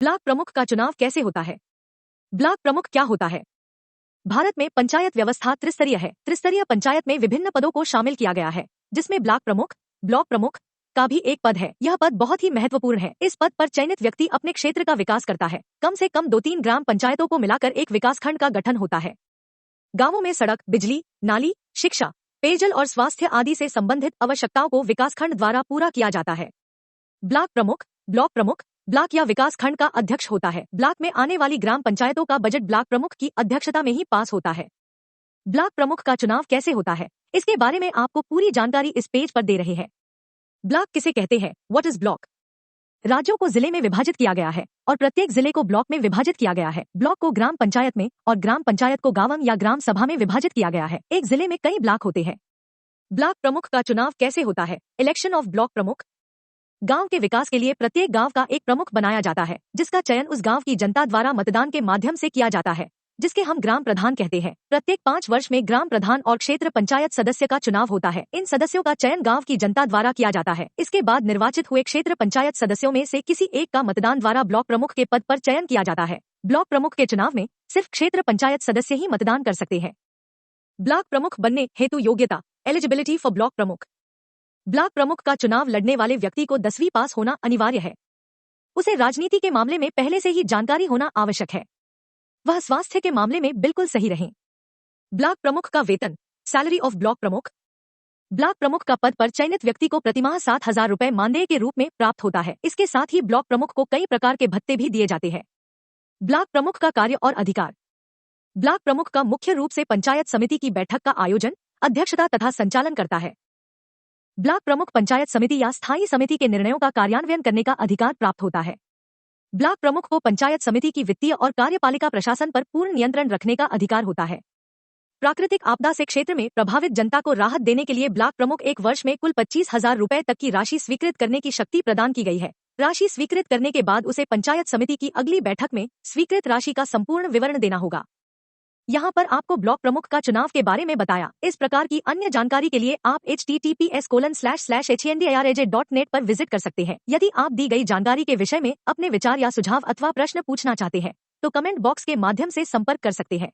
Block प्रमुख का चुनाव कैसे होता है? ब्लॉक प्रमुख क्या होता है? भारत में पंचायत व्यवस्था त्रिस्तरीय है। त्रिस्तरीय पंचायत में विभिन्न पदों को शामिल किया गया है, जिसमें ब्लॉक प्रमुख का भी एक पद है। यह पद बहुत ही महत्वपूर्ण है। इस पद पर चयनित व्यक्ति अपने क्षेत्र का विकास करता है। कम से कम 2-3 ग्राम पंचायतों को मिलाकर एक विकासखंड का गठन होता है। गांवों में सड़क, बिजली, नाली, शिक्षा, पेयजल और स्वास्थ्य आदि से संबंधित आवश्यकताओं को विकासखंड द्वारा पूरा किया जाता है। ब्लॉक प्रमुख ब्लॉक या विकास खंड का अध्यक्ष होता है। ब्लॉक में आने वाली ग्राम पंचायतों का बजट ब्लॉक प्रमुख की अध्यक्षता में ही पास होता है। ब्लॉक प्रमुख का चुनाव कैसे होता है, इसके बारे में आपको पूरी जानकारी इस पेज पर दे रहे हैं। ब्लॉक किसे कहते हैं? What is block? राज्यों को जिले में विभाजित किया गया है और प्रत्येक जिले को ब्लॉक में विभाजित किया गया है। ब्लॉक को ग्राम पंचायत में और ग्राम पंचायत को गांव या ग्राम सभा में विभाजित किया गया है। एक जिले में कई ब्लॉक होते हैं। ब्लॉक प्रमुख का चुनाव कैसे होता है? इलेक्शन ऑफ ब्लॉक प्रमुख। गांव के विकास के लिए प्रत्येक गांव का एक प्रमुख बनाया जाता है, जिसका चयन उस गांव की जनता द्वारा मतदान के माध्यम से किया जाता है, जिसके हम ग्राम प्रधान कहते हैं। प्रत्येक 5 वर्ष में ग्राम प्रधान और क्षेत्र पंचायत सदस्य का चुनाव होता है। इन सदस्यों का चयन गांव की जनता द्वारा किया जाता है। इसके बाद निर्वाचित हुए क्षेत्र पंचायत सदस्यों में से किसी एक का मतदान द्वारा ब्लॉक प्रमुख के पद पर चयन किया जाता है। ब्लॉक प्रमुख के चुनाव में सिर्फ क्षेत्र पंचायत सदस्य ही मतदान कर सकते हैं। ब्लॉक प्रमुख बनने हेतु योग्यता, एलिजिबिलिटी फॉर ब्लॉक प्रमुख। ब्लॉक प्रमुख का चुनाव लड़ने वाले व्यक्ति को 10वीं पास होना अनिवार्य है। उसे राजनीति के मामले में पहले से ही जानकारी होना आवश्यक है। वह स्वास्थ्य के मामले में बिल्कुल सही रहे। ब्लॉक प्रमुख का वेतन, सैलरी ऑफ ब्लॉक प्रमुख। ब्लॉक प्रमुख का पद पर चयनित व्यक्ति को प्रतिमाह 7,000 रुपए मानदेय के रूप में प्राप्त होता है। इसके साथ ही ब्लॉक प्रमुख को कई प्रकार के भत्ते भी दिए जाते हैं। ब्लॉक प्रमुख का कार्य और अधिकार। ब्लॉक प्रमुख का मुख्य रूप से पंचायत समिति की बैठक का आयोजन, अध्यक्षता तथा संचालन करता है। ब्लॉक प्रमुख पंचायत समिति या स्थायी समिति के निर्णयों का कार्यान्वयन करने का अधिकार प्राप्त होता है। ब्लॉक प्रमुख को पंचायत समिति की वित्तीय और कार्यपालिका प्रशासन पर पूर्ण नियंत्रण रखने का अधिकार होता है। प्राकृतिक आपदा से क्षेत्र में प्रभावित जनता को राहत देने के लिए ब्लॉक प्रमुख एक वर्ष में कुल 25,000 रुपए तक की राशि स्वीकृत करने की शक्ति प्रदान की गई है। राशि स्वीकृत करने के बाद उसे पंचायत समिति की अगली बैठक में स्वीकृत राशि का संपूर्ण विवरण देना होगा। यहाँ पर आपको ब्लॉक प्रमुख का चुनाव के बारे में बताया। इस प्रकार की अन्य जानकारी के लिए आप https://hendrij.net पर विजिट कर सकते हैं। यदि आप दी गई जानकारी के विषय में अपने विचार या सुझाव अथवा प्रश्न पूछना चाहते हैं, तो कमेंट बॉक्स के माध्यम से संपर्क कर सकते हैं।